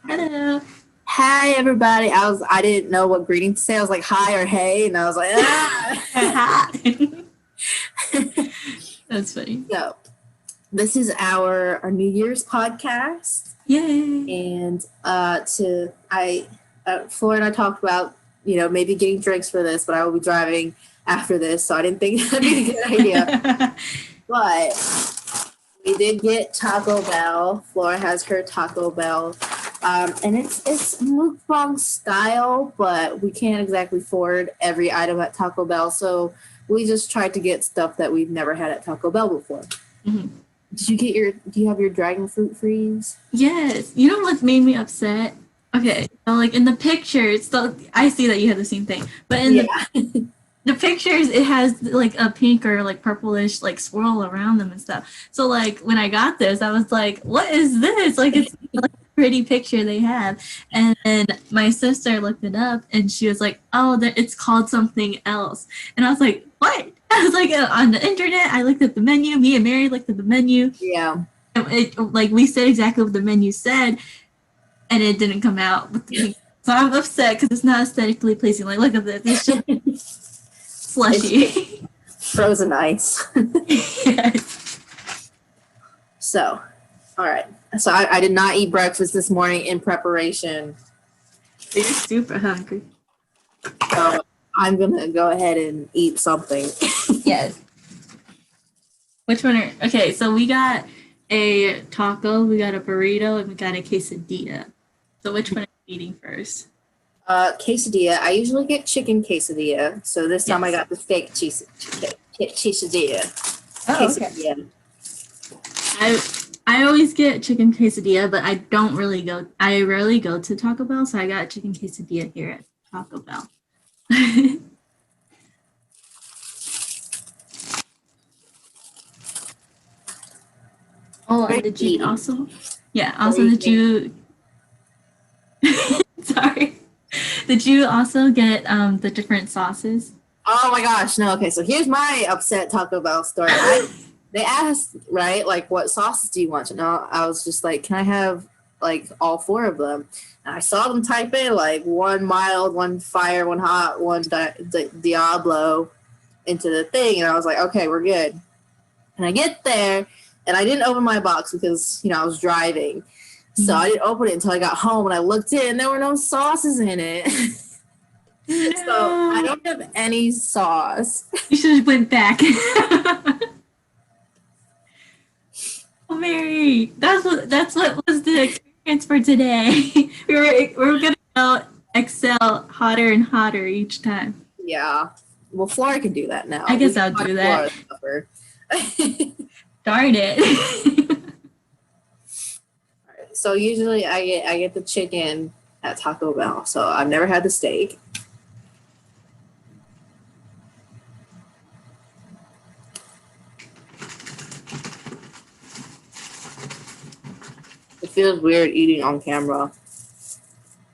Hello. Hi everybody. I didn't know what greeting to say. I was like hi or hey, and I was like That's funny. So this is our New Year's podcast, Yay. and Flora and I talked about maybe getting drinks for this, but I will be driving after this, so I didn't think that'd be a good idea. But we did get Taco Bell. Flora has her Taco Bell. And it's mukbang style, but we can't exactly afford every item at Taco Bell, so we just tried to get stuff that we've never had at Taco Bell before. Mhm. Do you have your dragon fruit freeze? Yes. You know what made me upset? Okay, so like in the pictures, so I see that you have the same thing, but in the pictures, it has like a pink or like purplish like swirl around them and stuff. So like when I got this, I was like, "What is this?" Like it's like a pretty picture they have, and then my sister looked it up and she was like, "Oh, it's called something else," and I was like, "What?" I was like on the internet. I looked at the menu. Me and Mary looked at the menu. Yeah. Like we said exactly what the menu said, and it didn't come out with the pink. So I'm upset because it's not aesthetically pleasing. Like, look at this. It's just slushy. It's frozen ice. Yes. So, all right. So I did not eat breakfast this morning in preparation. You're super hungry. So I'm gonna go ahead and eat something. Yes. Which one are okay, so we got a taco, we got a burrito, and we got a quesadilla. So which one are you eating first? Quesadilla. I usually get chicken quesadilla. So this time I got the fake quesadilla. Oh, okay. I always get chicken quesadilla, but I rarely go to Taco Bell, so I got chicken quesadilla here at Taco Bell. Oh, and did you also? Yeah, also did you sorry. Did you also get the different sauces? Oh my gosh, no. Okay, so here's my upset Taco Bell story. They asked, right, like, what sauces do you want? And I was just like, can I have like all four of them? And I saw them type in like one mild, one fire, one hot, one Diablo into the thing, and I was like, okay, we're good. And I get there, and I didn't open my box because I was driving, so I didn't open it until I got home, and I looked in, and there were no sauces in it. No. So I don't have any sauce. You should have went back. Oh, Mary, that's what was the experience for today. we were gonna go excel hotter and hotter each time. Yeah. Well, Flora can do that now. I guess I'll do that. Darn it. So usually I get the chicken at Taco Bell. So I've never had the steak. It feels weird eating on camera.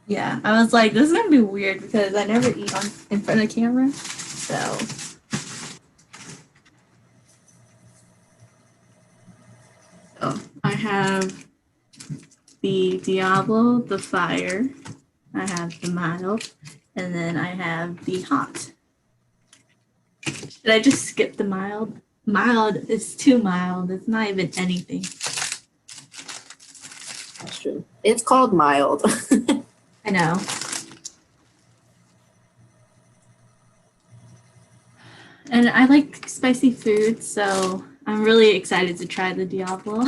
Yeah, I was like, this is gonna be weird because I never eat in front of camera. So I have the Diablo, the fire, I have the mild, and then I have the hot. Should I just skip the mild? Mild is too mild. It's not even anything. That's true. It's called mild. I know. And I like spicy food, so I'm really excited to try the Diablo.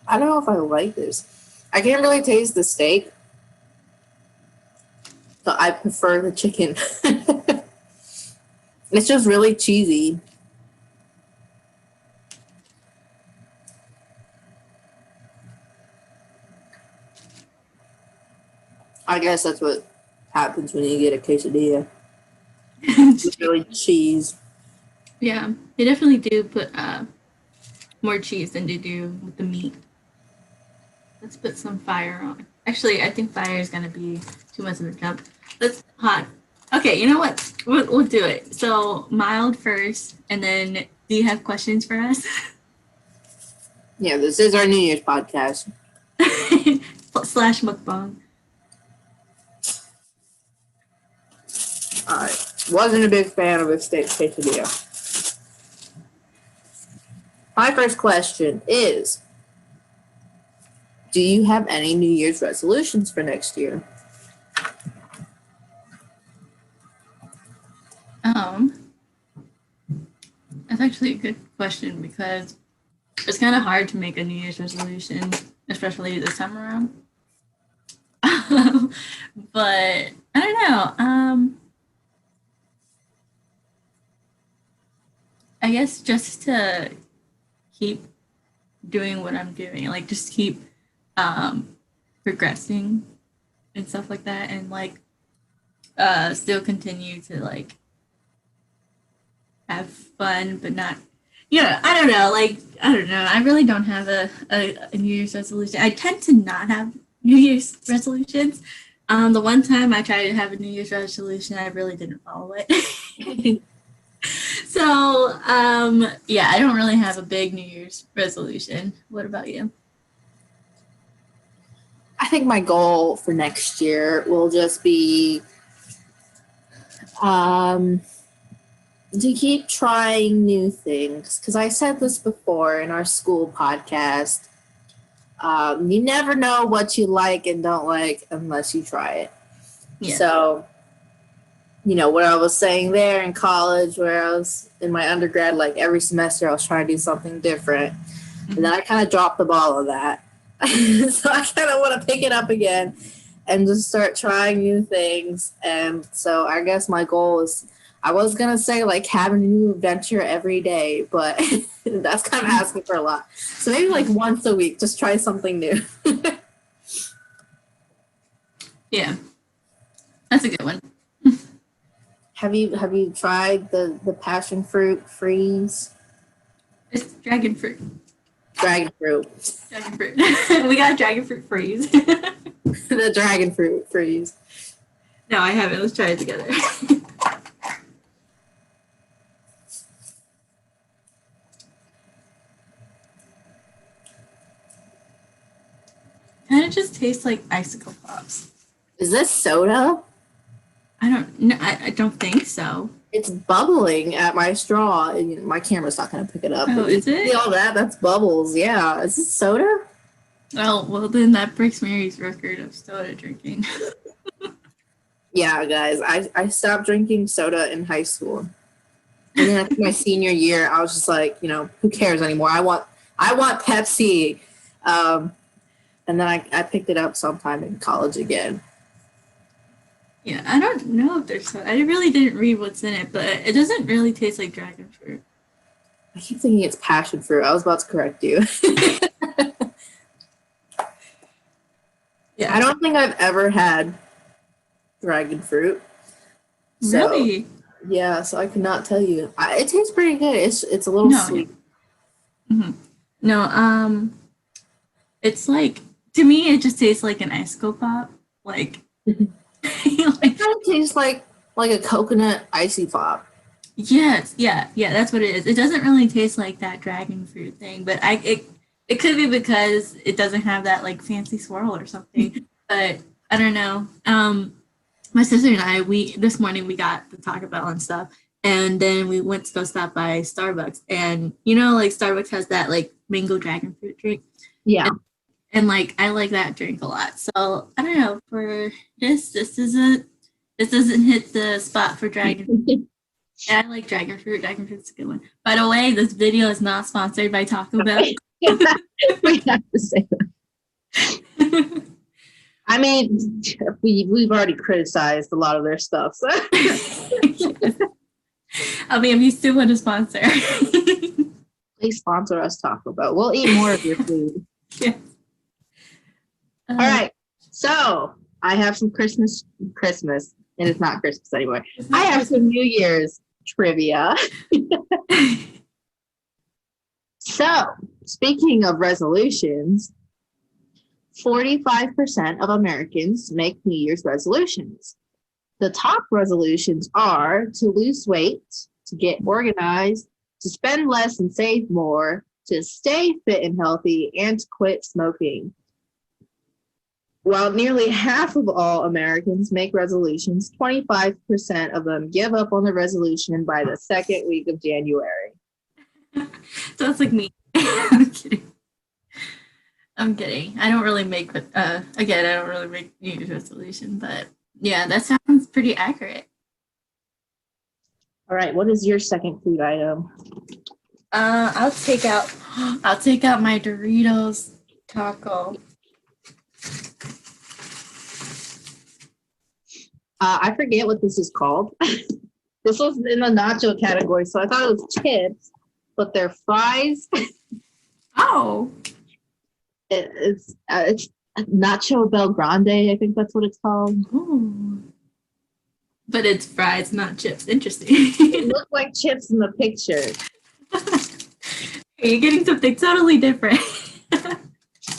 I don't know if I like this. I can't really taste the steak. So I prefer the chicken. It's just really cheesy. I guess that's what happens when you get a quesadilla. It's really cheese. Yeah, they definitely do put more cheese than they do with the meat. Let's put some fire on. Actually, I think fire is gonna be too much of a jump. Let's hot. Okay, you know what? We'll do it. So mild first, and then do you have questions for us? Yeah, this is our New Year's podcast. slash mukbang. I wasn't a big fan of a steak quesadilla. My first question is, do you have any New Year's resolutions for next year? That's actually a good question because it's kind of hard to make a New Year's resolution, especially this time around. But I don't know. I guess just to keep doing what I'm doing, like just keep progressing and stuff like that, and like still continue to like have fun, but not. I don't know. Like, I don't know. I really don't have a New Year's resolution. I tend to not have New Year's resolutions. The one time I tried to have a New Year's resolution, I really didn't follow it. So, yeah, I don't really have a big New Year's resolution. What about you? I think my goal for next year will just be to keep trying new things. Because I said this before in our school podcast. You never know what you like and don't like unless you try it. Yeah. So, what I was saying there in college, where I was in my undergrad, like every semester I was trying to do something different. Mm-hmm. And then I kind of dropped the ball of that. So I kind of want to pick it up again and just start trying new things. And so I guess my goal is, I was going to say like having a new adventure every day, but that's kind of asking for a lot. So maybe like once a week, just try something new. Yeah, that's a good one. Have you tried the passion fruit freeze? It's dragon fruit. Dragon fruit. Dragon fruit. We got dragon fruit freeze. The dragon fruit freeze. No, I haven't. Let's try it together. Kind of just tastes like icicle pops. Is this soda? I don't think so. It's bubbling at my straw. And, my camera's not going to pick it up. Oh, is it? See all that? That's bubbles. Yeah. Is this soda? Oh, well, then that breaks Mary's record of soda drinking. Yeah, guys. I stopped drinking soda in high school. And then after my senior year, I was just like, who cares anymore? I want Pepsi. And then I picked it up sometime in college again. Yeah, I don't know if there's soda. I really didn't read what's in it, but it doesn't really taste like dragon fruit. I keep thinking it's passion fruit. I was about to correct you. Yeah, I don't think I've ever had dragon fruit. So, really? Yeah, so I could not tell you. It tastes pretty good. It's a little sweet. Mm-hmm. No, it's like, to me, it just tastes like an icicle pop. Like, it kind of tastes like a coconut icy pop. Yes, yeah, that's what it is. It doesn't really taste like that dragon fruit thing, but it could be because it doesn't have that like fancy swirl or something. But I don't know. My sister and I, this morning we got the Taco Bell and stuff, and then we went to go stop by Starbucks, and like Starbucks has that like mango dragon fruit drink. Yeah. And like I like that drink a lot. So I don't know, for this doesn't hit the spot for dragon fruit. And I like dragon fruit. Dragon fruit's a good one. By the way, this video is not sponsored by Taco Bell. We have to say that. I mean, we've already criticized a lot of their stuff. So. I mean, if you still want to sponsor. Please sponsor us, Taco Bell. We'll eat more of your food. Yeah. All right. So I have some Christmas, and it's not Christmas anymore. I have some New Year's trivia. So, speaking of resolutions, 45% of Americans make New Year's resolutions. The top resolutions are to lose weight, to get organized, to spend less and save more, to stay fit and healthy, and to quit smoking. While nearly half of all Americans make resolutions, 25% of them give up on the resolution by the second week of January. Sounds like me. I'm kidding. I'm kidding. I don't really make, again, I don't really make New Year's resolution, but yeah, that sounds pretty accurate. All right, what is your second food item? I'll take out my Doritos taco. I forget what this is called. This was in the nacho category, so I thought it was chips, but they're fries. Oh. It's nacho Bel Grande, I think that's what it's called. Ooh. But it's fries, not chips. Interesting. It looked like chips in the picture. You're getting something totally different.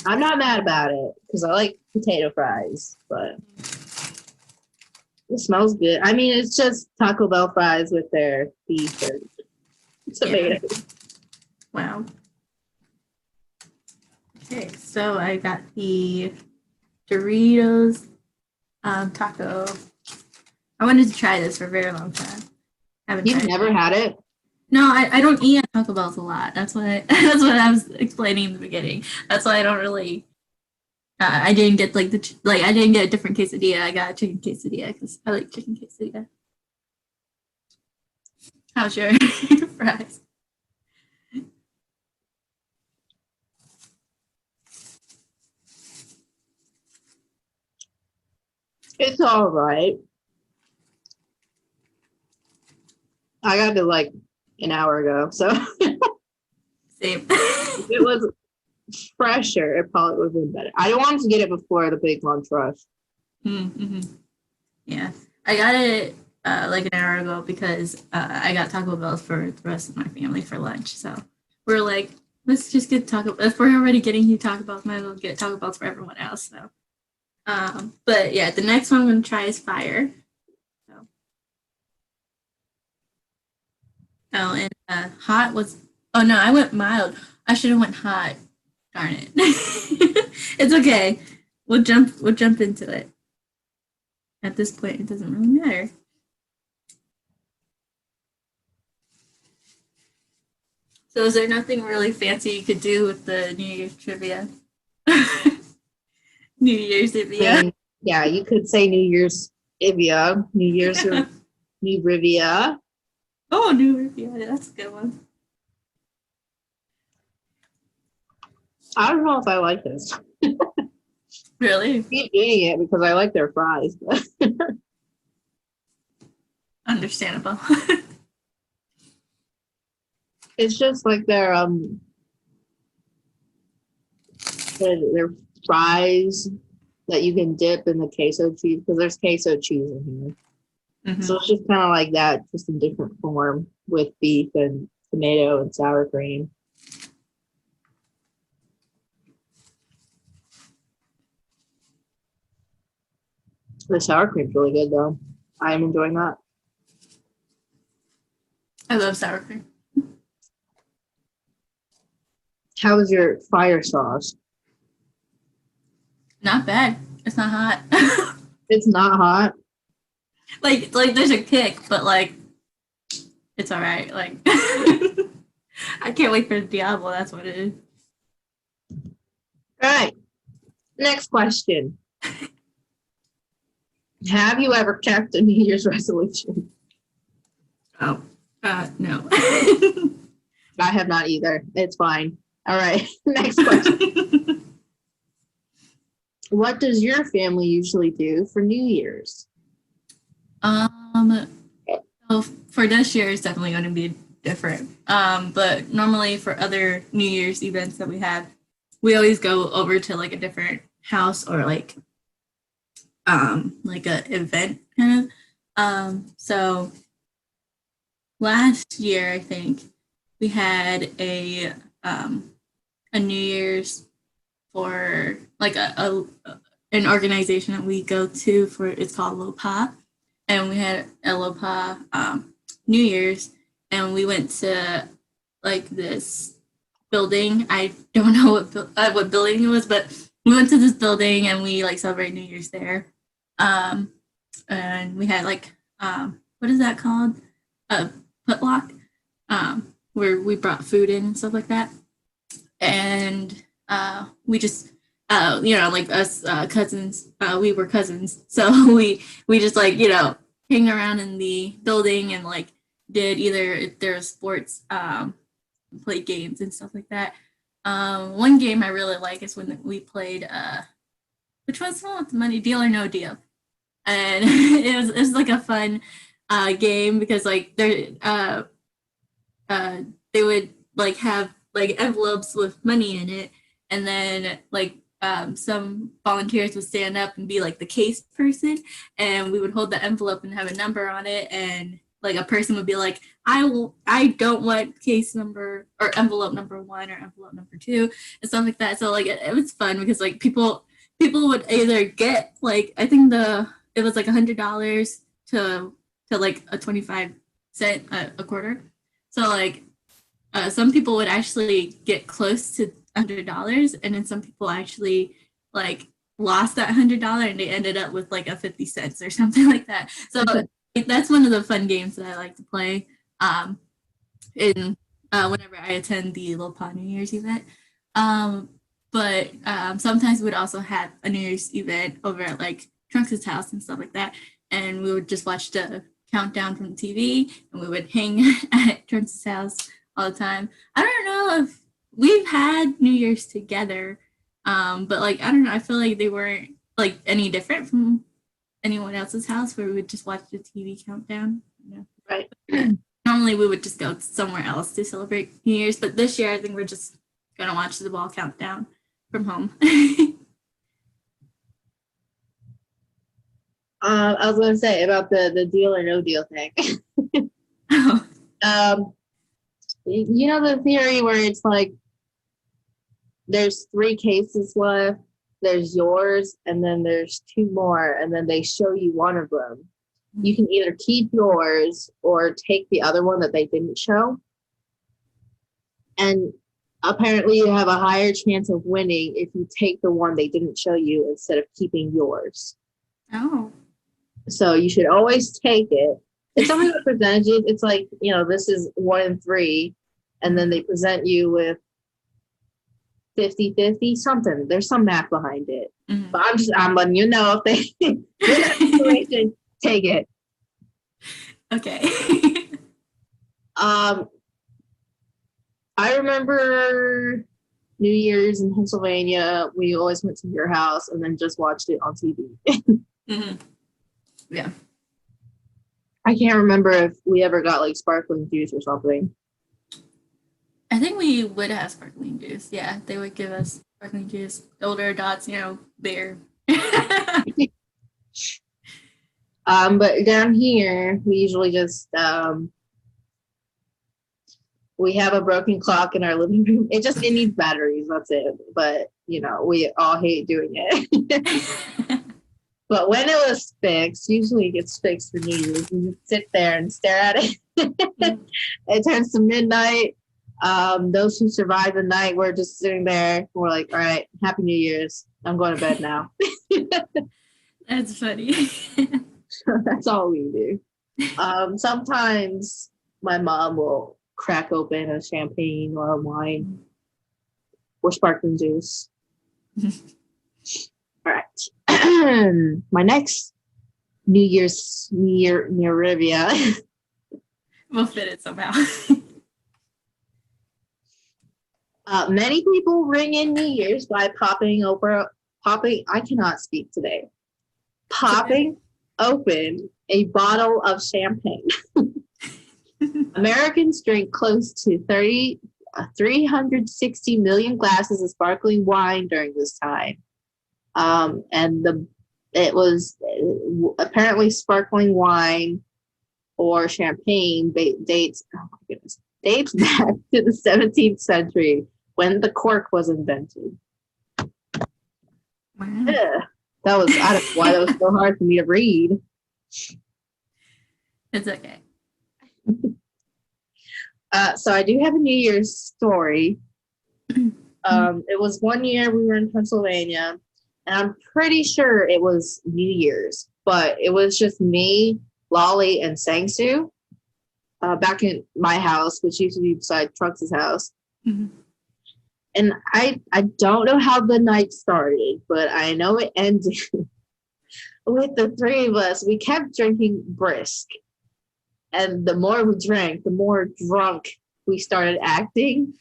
I'm not mad about it because I like potato fries, but it smells good. I mean, it's just Taco Bell fries with their beef and tomatoes. Yeah. Wow. Okay, so I got the Doritos taco. I wanted to try this for a very long time. You've never had it? No, I don't eat at Taco Bells a lot. That's what I was explaining in the beginning. That's why I don't really. I didn't get I didn't get a different quesadilla. I got a chicken quesadilla because I like chicken quesadilla. How's your fries? It's all right. I got it like an hour ago, so Same. if it was fresher, it probably would have been better. I wanted to get it before the big lunch rush. Mm-hmm. Yeah, I got it like an hour ago because I got Taco Bells for the rest of my family for lunch. So we're like, let's just get Taco. If we're already getting you Taco Bells, might as well get Taco Bells for everyone else. So, but yeah, the next one I'm gonna try is fire. So, oh, and hot was. Oh no, I went mild. I should have went hot. Darn it. It's okay. We'll jump into it. At this point, it doesn't really matter. So is there nothing really fancy you could do with the New Year's trivia? New Year's trivia. I mean, yeah, you could say New Year's Ivia, New Year's New Rivia. Oh, New Rivia, that's a good one. I don't know if I like this. Really? I keep eating it because I like their fries. But Understandable. it's just like their fries that you can dip in the queso cheese because there's queso cheese in here. Mm-hmm. So it's just kind of like that, just in different form with beef and tomato and sour cream. The sour cream's really good though. I'm enjoying that. I love sour cream. How was your fire sauce? Not bad. It's not hot. It's not hot. like there's a kick, but like it's all right. Like I can't wait for Diablo. That's what it is. All right. Next question. Have you ever kept a New Year's resolution? Oh, no. I have not either. It's fine. All right. Next question. What does your family usually do for New Year's? So for this year, it's definitely going to be different. But normally for other New Year's events that we have, we always go over to like a different house or like a event kind of. So last year, I think we had a New Year's for like an organization that we go to for, it's called LOPA, and we had a LOPA New Year's, and we went to like this building. I don't know what building it was, but we went to this building and we like celebrate New Year's there. Um, and we had like what is that called? A putlock, where we brought food in and stuff like that. And we just like us cousins, we were cousins, so we just like hang around in the building and like did either if there's sports, play games and stuff like that. One game I really like is when we played which one's the one with the money, Deal or No Deal, and it was like a fun game because like they would like have like envelopes with money in it, and then like some volunteers would stand up and be like the case person, and we would hold the envelope and have a number on it, and like a person would be like, I don't want case number or envelope number 1 or envelope number 2 and stuff like that. So like it was fun because like people would either get like I think it was like $100 to like a 25 cent a quarter. So like some people would actually get close to $100, and then some people actually like lost that $100 and they ended up with like a 50 cents or something like that. So that's one of the fun games that I like to play. In Whenever I attend the Little Pond New Year's event. But sometimes we'd also have a New Year's event over at like Trunks' house and stuff like that, and we would just watch the countdown from the TV, and we would hang at Trunks' house all the time. I don't know if we've had New Year's together, but like I don't know. I feel like they weren't like any different from anyone else's house where we would just watch the TV countdown. Right. Normally we would just go somewhere else to celebrate New Year's, but this year I think we're just gonna watch the ball countdown from home. I was gonna say about the Deal or No Deal thing. You know the theory where it's like there's 3 cases left, there's yours, and then there's 2 more, and then they show you one of them. You can either keep yours or take the other one that they didn't show. And apparently you have a higher chance of winning if you take the one they didn't show you instead of keeping yours. Oh. So you should always take it. It's something with percentages. It's like, this is 1 in 3, and then they present you with 50-50 something. There's some math behind it. Mm-hmm. But I'm letting you know if they in that situation, take it. Okay. I remember New Year's in Pennsylvania. We always went to your house and then just watched it on TV. Mm-hmm. Yeah. I can't remember if we ever got like sparkling juice or something. I think we would have sparkling juice. Yeah, they would give us sparkling juice. Older adults, beer. But down here, we usually just we have a broken clock in our living room. It needs batteries. That's it. But we all hate doing it. But when it was fixed, usually it gets fixed for New Year's. We just sit there and stare at it. It turns to midnight. Those who survive the night, we're just sitting there. We're like, all right, Happy New Year's. I'm going to bed now. That's funny. That's all we do. Sometimes my mom will crack open a champagne or a wine or sparkling juice. All right. My next New Year's trivia. We'll fit it somehow. Many people ring in New Year's by popping. I cannot speak today. Popping open a bottle of champagne. Americans drink close to 360 million glasses of sparkling wine during this time. And it was apparently sparkling wine or champagne dates back to the 17th century when the cork was invented. Wow. Yeah, I don't know why that was so hard for me to read. It's okay. So I do have a New Year's story. It was one year we were in Pennsylvania, and I'm pretty sure it was New Year's, but it was just me, Lolly, and Sangsu back in my house, which used to be beside Trunks' house. Mm-hmm. And I don't know how the night started, but I know it ended with the three of us. We kept drinking brisk. And the more we drank, the more drunk we started acting.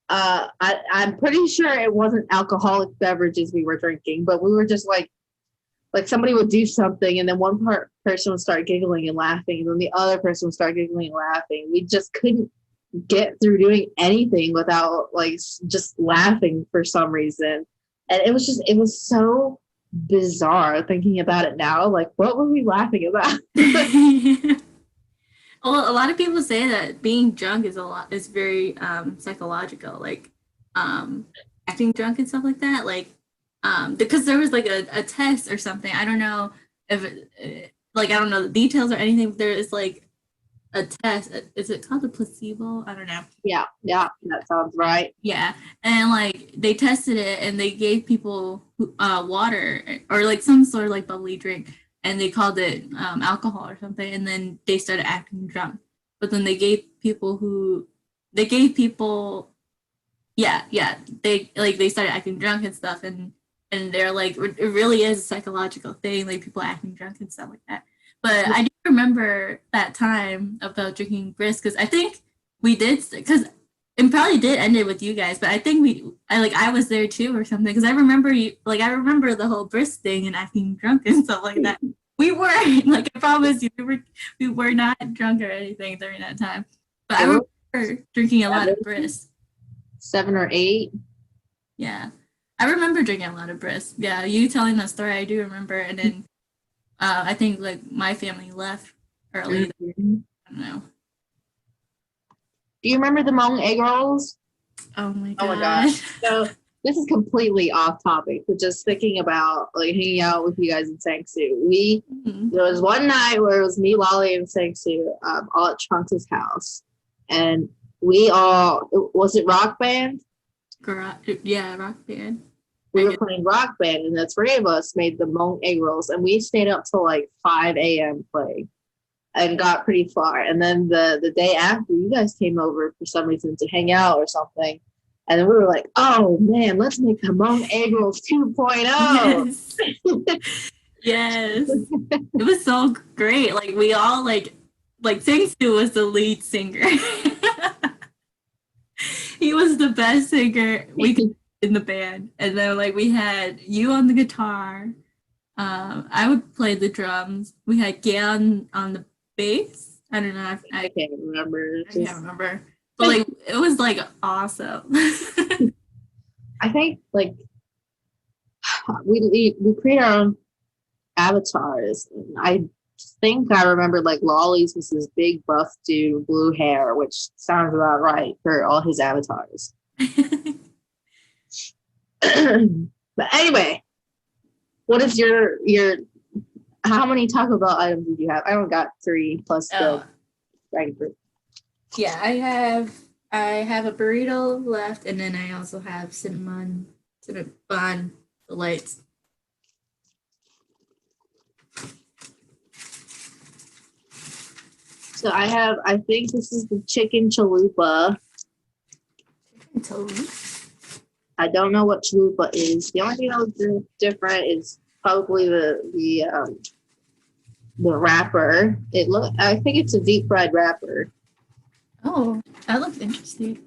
I'm pretty sure it wasn't alcoholic beverages we were drinking, but we were just like somebody would do something, and then one person would start giggling and laughing, and then the other person would start giggling and laughing. We just couldn't get through doing anything without like just laughing for some reason. And it was so bizarre thinking about it now. Like, what were we laughing about? Well, a lot of people say that being drunk is very psychological, like acting drunk and stuff like that. Like because there was like a test or something. I don't know if I don't know the details or anything. But there is like a test. Is it called a placebo? I don't know. Yeah, that sounds right. Yeah, and like they tested it and they gave people water or like some sort of like bubbly drink, and they called it alcohol or something, and then they started acting drunk. But then they gave people they started acting drunk and stuff, and they're like it really is a psychological thing, like people acting drunk and stuff like that. But I do remember that time about drinking brisk because I think we did because it probably did end it with you guys, but I think I was there too or something because I remember I remember the whole brisk thing and acting drunk and stuff like that. We weren't, like, I promise you, we were not drunk or anything during that time. But I remember drinking a lot of brisk. 7 or 8. Yeah, I remember drinking a lot of brisk. Yeah, you telling that story, I do remember. And then I think like my family left early. Mm-hmm. I don't know. Do you remember the Hmong egg rolls? Oh my gosh. So this is completely off topic, but just thinking about like hanging out with you guys in Sangsu. There was one night where it was me, Lolly, and Sangsu all at Trunks' house. And we all, was it rock band? Yeah, rock band. We were playing rock band, and the three of us made the Hmong egg rolls, and we stayed up till like 5 a.m. playing and got pretty far. And then the day after, you guys came over for some reason to hang out or something. And then we were like, oh man, let's make the Hmong egg rolls 2.0. Yes. It was so great. Like we all like Singsu was the lead singer. He was the best singer we could in the band. And then like we had you on the guitar. I would play the drums. We had Gail on the bass. I don't know. I can't remember. I can't remember. But like it was like awesome. I think like we create our own avatars. And I think I remember like Lolly's was this big buff dude with blue hair, which sounds about right for all his avatars. But anyway, what is your how many Taco Bell items did you have? I only got 3 plus the dragon fruit. Yeah, I have a burrito left, and then I also have cinnamon delights. So I think this is the chicken chalupa. I don't know what chalupa is. The only thing that looks different is probably the wrapper. I think it's a deep fried wrapper. Oh, that looks interesting.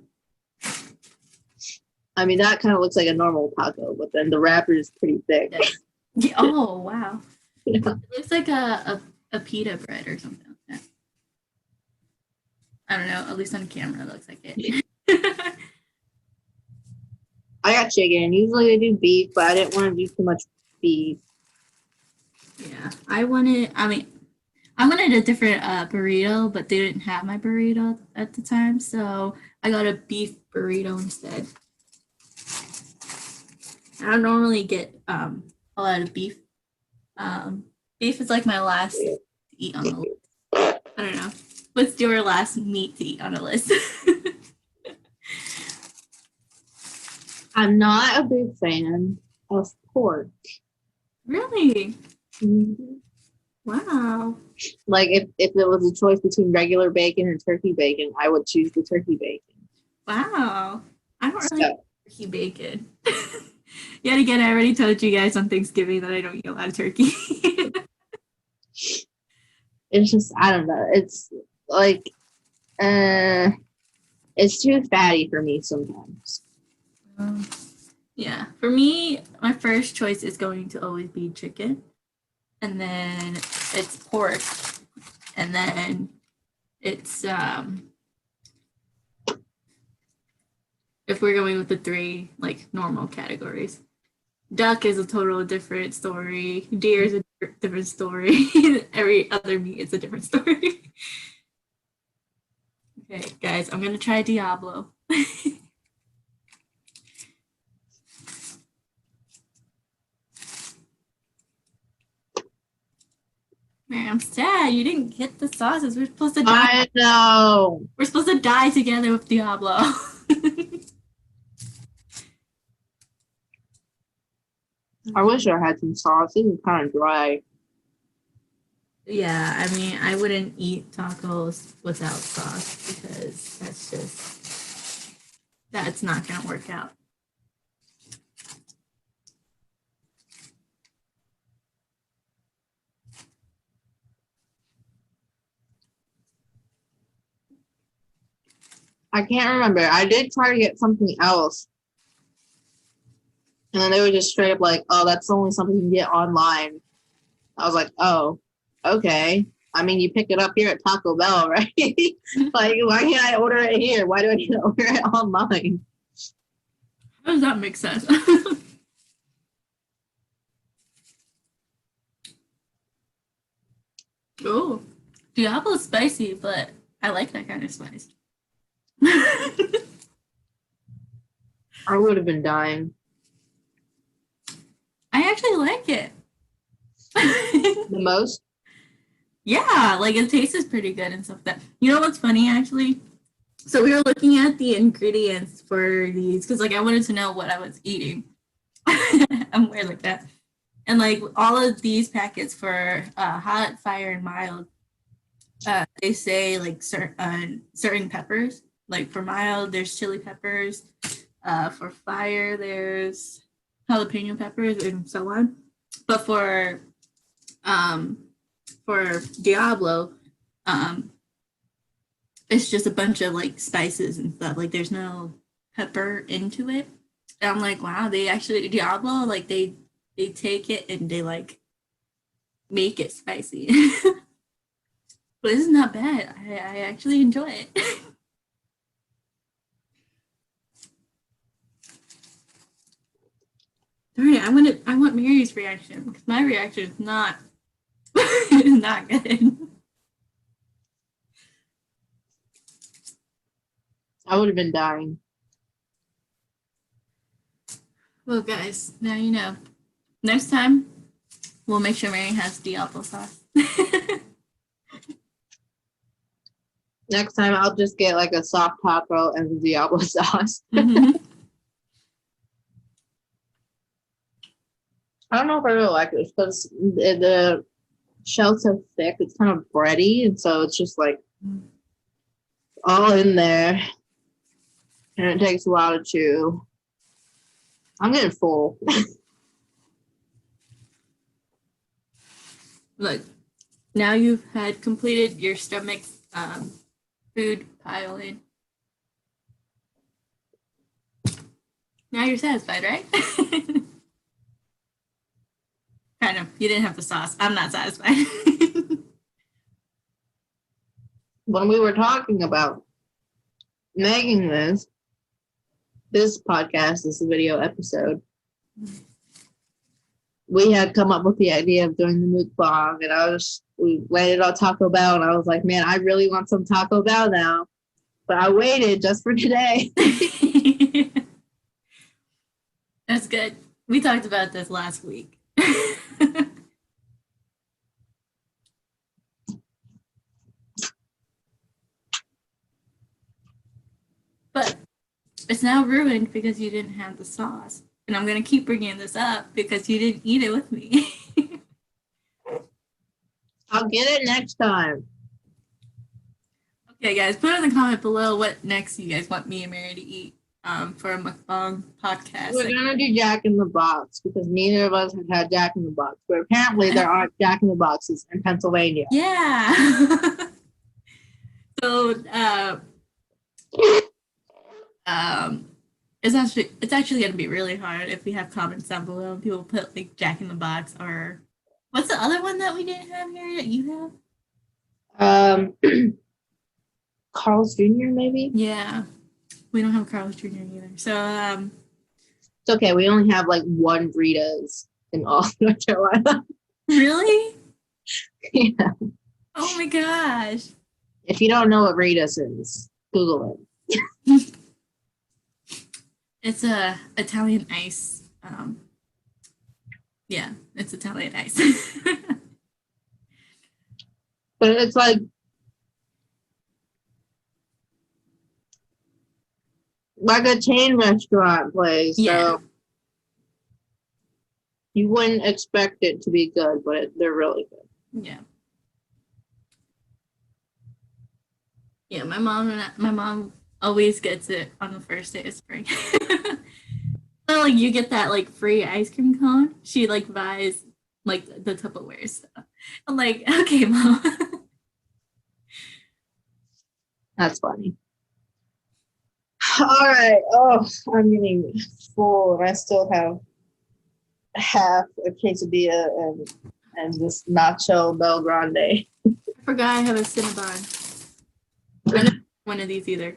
I mean, that kind of looks like a normal taco, but then the wrapper is pretty thick. Yeah. Oh, wow. Yeah. It looks like a pita bread or something like that. I don't know. At least on camera, it looks like it. I got chicken. Usually they do beef, but I didn't want to do too much beef. Yeah, I wanted a different burrito, but they didn't have my burrito at the time, so I got a beef burrito instead. I don't normally get a lot of beef. Beef is like my last to eat on the list. I don't know. What's your last meat to eat on the list? I'm not a big fan of pork. Really? Mm-hmm. Wow. Like if it was a choice between regular bacon and turkey bacon, I would choose the turkey bacon. Wow. I don't really So, like turkey bacon. Yet again, I already told you guys on Thanksgiving that I don't eat a lot of turkey. it's just I don't know. It's like it's too fatty for me sometimes. Yeah. For me, my first choice is going to always be chicken. And then it's pork. And then it's if we're going with the three like normal categories. Duck is a total different story. Deer is a different story. Every other meat is a different story. Okay, guys, I'm gonna try Diablo. Man, I'm sad you didn't get the sauces. We're supposed to die. I know. We're supposed to die together with Diablo. I wish I had some sauce. This is kind of dry. Yeah, I mean, I wouldn't eat tacos without sauce because that's not gonna work out. I can't remember. I did try to get something else. And then they were just straight up like, oh, that's only something you can get online. I was like, oh, okay. I mean, you pick it up here at Taco Bell, right? Like, why can't I order it here? Why do I need to order it online? How does that make sense? Oh, Diablo's spicy, but I like that kind of spice. I would have been dying. I actually like it. The most? Yeah, like it tastes pretty good and stuff. That you know what's funny actually? So we were looking at the ingredients for these because like I wanted to know what I was eating. I'm weird like that. And like all of these packets for hot, fire, and mild, they say like certain peppers. Like for mild, there's chili peppers. For fire, there's jalapeno peppers and so on. But for Diablo, um, it's just a bunch of like spices and stuff. Like there's no pepper into it. And I'm like, wow, they actually Diablo like they take it and they like make it spicy. But this is not bad. I actually enjoy it. Darn it, I want Mary's reaction because my reaction is not not good. I would have been dying. Well, guys, now you know. Next time, we'll make sure Mary has Diablo sauce. Next time, I'll just get like a soft taco and Diablo sauce. Mm-hmm. I don't know if I really like it because the shell's so thick. It's kind of bready, and so it's just like all in there, and it takes a while to chew. I'm getting full. Look, now you've had completed your stomach food piling. Now you're satisfied, right? Kind of. You didn't have the sauce. I'm not satisfied. When we were talking about making this podcast, this video episode, we had come up with the idea of doing the mukbang, and we landed on Taco Bell, and I was like, man, I really want some Taco Bell now, but I waited just for today. That's good. We talked about this last week. But it's now ruined because you didn't have the sauce. And I'm going to keep bringing this up because you didn't eat it with me. I'll get it next time. Okay, guys, put in the comment below what next you guys want me and Mary to eat for a mukbang podcast. We're going to do Jack in the Box because neither of us have had Jack in the Box. But apparently there aren't Jack in the Boxes in Pennsylvania. Yeah. So, it's actually going to be really hard if we have comments down below and people put like Jack in the Box or what's the other one that we didn't have here that you have? Carl's Jr. maybe? Yeah. We don't have Carl's Jr. either. So, it's okay. We only have like one Rita's in all North Carolina. Really? Yeah. Oh my gosh. If you don't know what Rita's is, Google it. It's a Italian ice. Yeah, it's Italian ice. But it's like a chain restaurant place. Yeah. So you wouldn't expect it to be good, but they're really good. Yeah. Yeah, my mom always gets it on the first day of spring. So like you get that like free ice cream cone. She like buys like the Tupperware stuff. I'm like, okay, Mom. That's funny. All right. Oh, I'm getting full, and I still have half a quesadilla and this nacho Bel Grande. I forgot I have a Cinnabon. I don't have one of these either.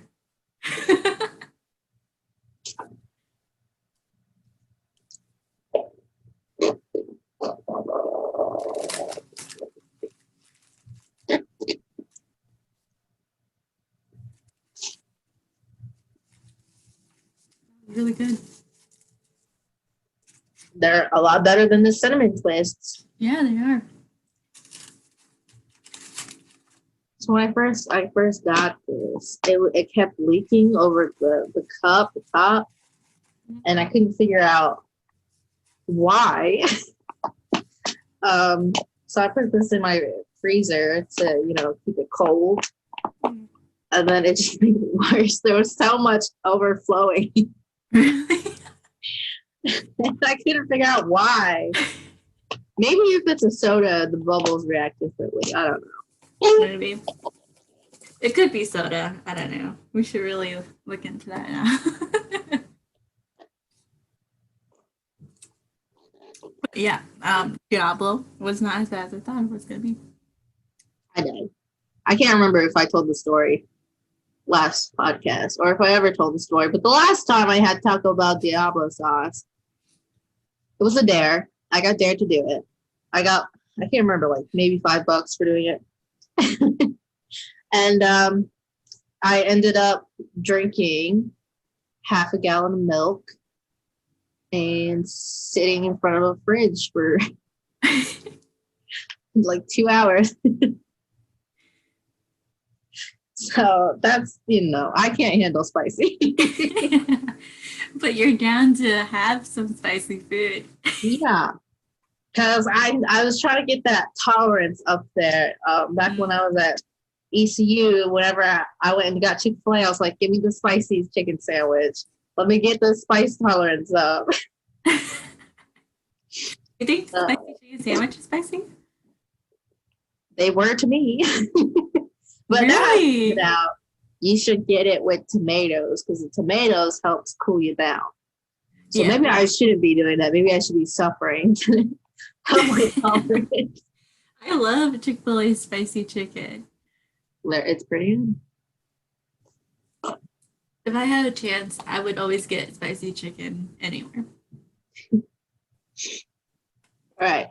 Really good. They're a lot better than the cinnamon twists. Yeah, they are. So when I first got this, it kept leaking over the cup, the top, and I couldn't figure out why. So I put this in my freezer to keep it cold, and then it just made it worse. There was so much overflowing. Really? And I couldn't figure out why. Maybe if it's a soda, the bubbles react differently. I don't know. Maybe. It could be soda. I don't know. We should really look into that now. Yeah, Diablo was not as bad as I thought it was going to be. I did. I can't remember if I told the story last podcast or if I ever told the story, but the last time I had Taco Bell Diablo sauce, it was a dare. I got dared to do it. I can't remember, like maybe $5 for doing it. And I ended up drinking half a gallon of milk and sitting in front of a fridge for like 2 hours. So that's, I can't handle spicy. But you're down to have some spicy food. Yeah. Because I was trying to get that tolerance up there. Back when I was at ECU, whenever I went and got Chick-fil-A, I was like, give me the spicy chicken sandwich. Let me get the spice tolerance up. You think spicy chicken sandwich is spicy? They were to me. But really? Now you should get it with tomatoes because the tomatoes helps cool you down. So maybe I shouldn't be doing that. Maybe I should be suffering. I love Chick-fil-A spicy chicken. It's pretty good. If I had a chance, I would always get spicy chicken anywhere. All right.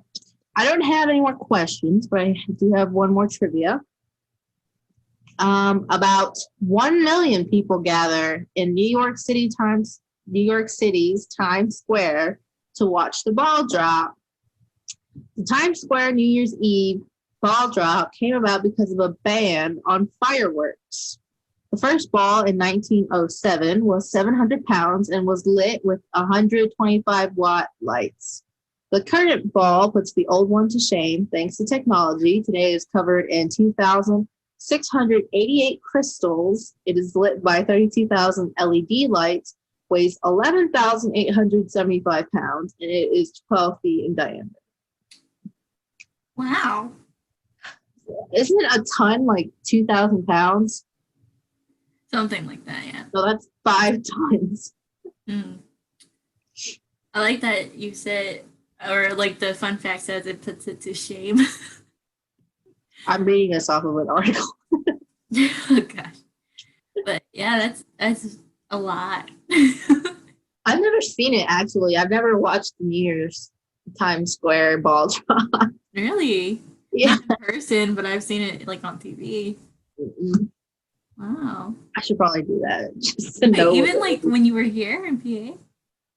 I don't have any more questions, but I do have one more trivia. About 1 million people gather in New York City's Times Square to watch the ball drop. The Times Square New Year's Eve ball drop came about because of a ban on fireworks. The first ball in 1907 was 700 pounds and was lit with 125-watt lights. The current ball puts the old one to shame thanks to technology. Today it is covered in 2,688 crystals. It is lit by 32,000 LED lights, weighs 11,875 pounds, and it is 12 feet in diameter. Wow. Isn't it a ton, like 2,000 pounds? Something like that, yeah. So that's 5 tons. Mm. I like that you said, or like the fun fact says it puts it to shame. I'm reading this off of an article. Oh gosh. But yeah, that's a lot. I've never seen it, actually. I've never watched the New Year's Times Square ball drop. Really? Yeah. Not in person, but I've seen it like on TV. Mm-mm. Wow. I should probably do that just to Wait, know. even like when you were here in PA?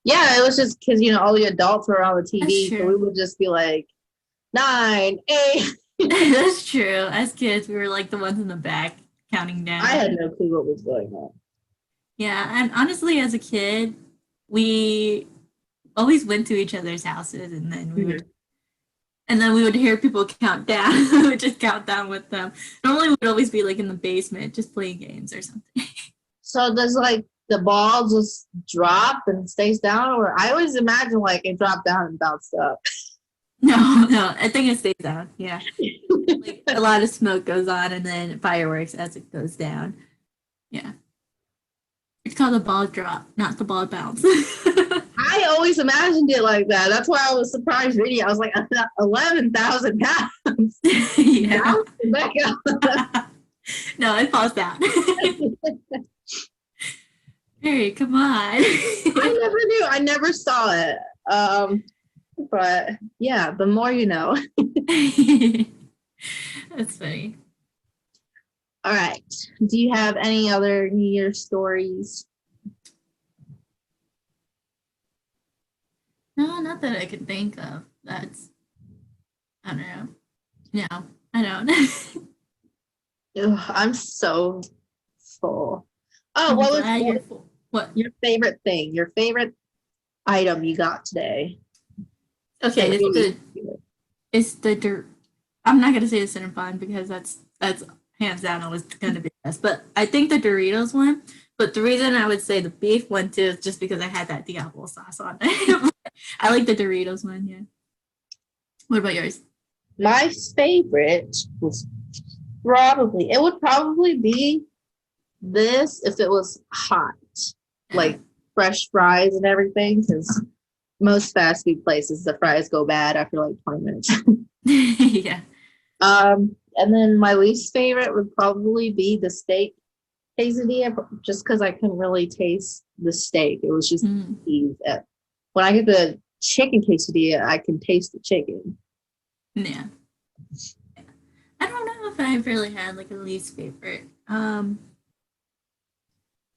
Yeah, it was just because, all the adults were on the That's TV, so true. we would just be like, 9, 8. That's true. As kids, we were like the ones in the back counting down. I had no clue what was going on. Yeah, and honestly, as a kid, we always went to each other's houses, and then we would hear people count down. We would just count down with them. Normally, we'd always be like in the basement, just playing games or something. So does like the ball just drop and stays down, or I always imagine like it dropped down and bounced up. No, I think it stays down. Yeah, like a lot of smoke goes on, and then fireworks as it goes down. Yeah, it's called the ball drop, not the ball bounce. I always imagined it like that. That's why I was surprised reading it. I was like, 11,000 pounds. Yeah. Back up. No, it falls down. Hey, come on. I never knew. I never saw it. But yeah, the more you know. That's funny. All right. Do you have any other New Year's stories? No, not that I could think of. I don't know. No, I don't. Ugh, I'm so full. Oh, I'm what glad was you're full. What? your favorite thing? Your favorite item you got today? Okay, it's the dirt. I'm not gonna say the Cinnabon because that's hands down always gonna be the best. But I think the Doritos one. But the reason I would say the beef one too is just because I had that Diablo sauce on it. I like the Doritos one, yeah. What about yours? My favorite was it would probably be this if it was hot, like fresh fries and everything, because most fast food places, the fries go bad after like 20 minutes. Yeah. And then my least favorite would probably be the steak quesadilla, just because I couldn't really taste the steak. It was just cheese. When I get the chicken quesadilla, I can taste the chicken. Yeah. I don't know if I really had like a least favorite. I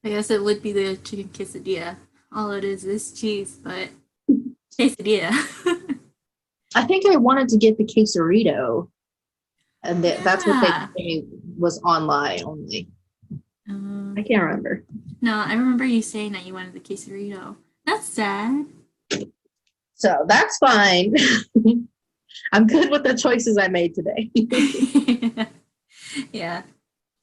guess it would be the chicken quesadilla. All it is cheese, but quesadilla. I think I wanted to get the quesarito, and that's what they Yeah. told me was online only. I can't remember. No, I remember you saying that you wanted the quesarito. That's sad. So that's fine. I'm good with the choices I made today. Yeah.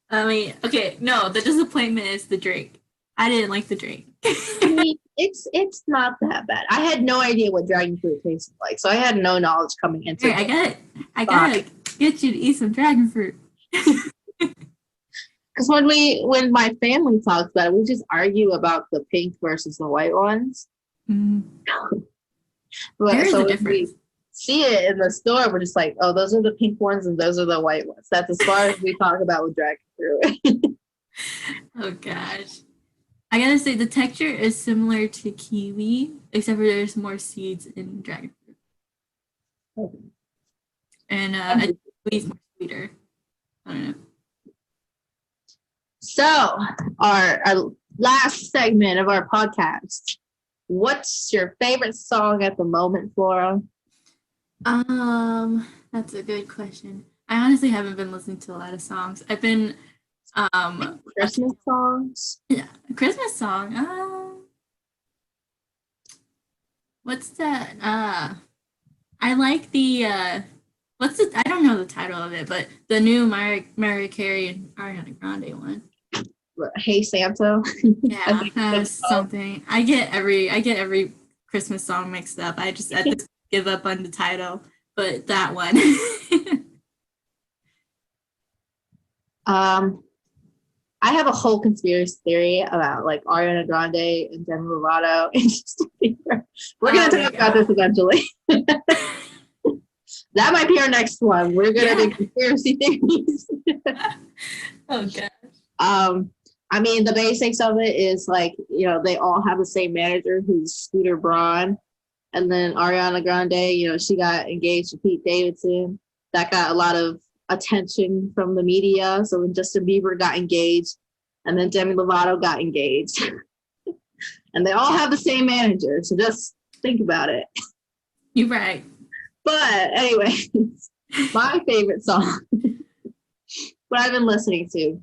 I mean, okay, no, the disappointment is the drink. I didn't like the drink. I mean, it's not that bad. I had no idea what dragon fruit tasted like, so I had no knowledge coming into it. I gotta get you to eat some dragon fruit. Because when my family talks about it, we just argue about the pink versus the white ones. There is a If difference. we see it in the store, we're just like, oh, those are the pink ones and those are the white ones. That's as far as we talk about with dragon fruit. Oh gosh. I gotta say the texture is similar to kiwi, except for there's more seeds in dragon fruit. Okay. And I think kiwi is more sweeter. I don't know. So our last segment of our podcast. What's your favorite song at the moment, Flora? That's a good question. I honestly haven't been listening to a lot of songs. I've been Christmas songs. Yeah, Christmas song. What's that? I like the what's the? I don't know the title of it, but the new Mariah Carey and Ariana Grande one. Hey Santa. Yeah, something. I get every Christmas song mixed up. I just give up on the title, but that one. I have a whole conspiracy theory about like Ariana Grande and Demi Lovato and Justin Bieber. We're gonna talk about this eventually. That might be our next one. We're gonna do conspiracy theories. Oh gosh. I mean, the basics of it is like, you know, they all have the same manager who's Scooter Braun. And then Ariana Grande, you know, she got engaged to Pete Davidson. That got a lot of attention from the media. So when Justin Bieber got engaged, and then Demi Lovato got engaged. And they all have the same manager. So just think about it. You're right. But anyway, my favorite song, what I've been listening to.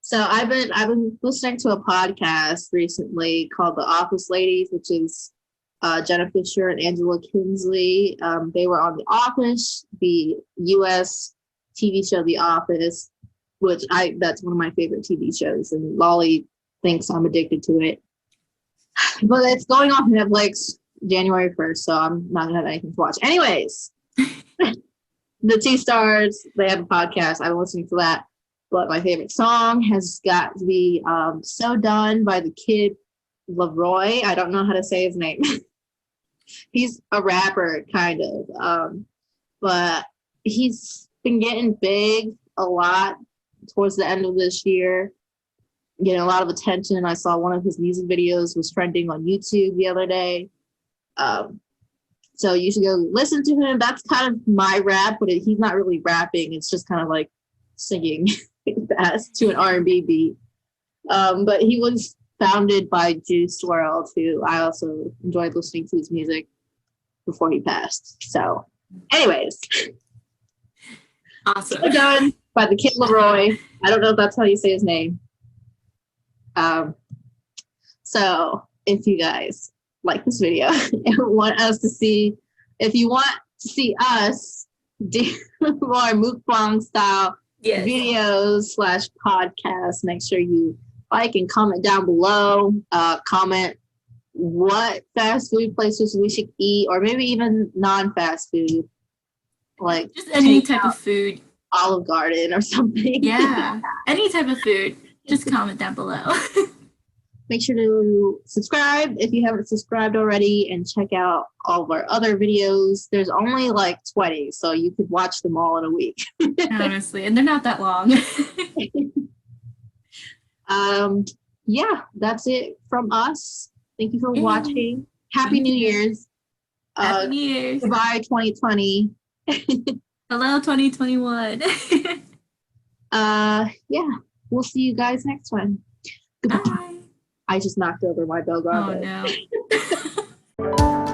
So I've been listening to a podcast recently called The Office Ladies, which is Jenna Fisher and Angela Kinsley. They were on The Office, the U.S. TV show The Office, which that's one of my favorite TV shows, and Lolly thinks I'm addicted to it. But it's going off Netflix January 1st, so I'm not gonna have anything to watch. Anyways, the Two Stars, they have a podcast. I've been listening to that. But my favorite song has got to be So Done by the Kid Leroy. I don't know how to say his name. He's a rapper, kind of. But he's been getting big a lot towards the end of this year, getting a lot of attention. I saw one of his music videos was trending on YouTube the other day. So you should go listen to him. That's kind of my rap, but he's not really rapping. It's just kind of like singing fast to an R&B beat. But he was founded by Juice WRLD, who I also enjoyed listening to his music before he passed. So anyways, awesome. So Done by the Kid Leroy. I don't know if that's how you say his name. So if you guys like this video and want us to see, if you want to see us do more mukbang style videos / podcasts, make sure you like and comment down below. Comment what fast food places we should eat, or maybe even non-fast food, like just any type of food, Olive Garden or something. Yeah, any type of food. Just comment down below. Make sure to subscribe if you haven't subscribed already, and check out all of our other videos. There's only like 20, so you could watch them all in a week. Honestly, and they're not that long. Yeah, that's it from us. Thank you for watching. Happy New Year's. Happy New Year's. Goodbye, 2020. Hello, 2021. Yeah, we'll see you guys next one. Goodbye. Bye. I just knocked over my dog. Oh no.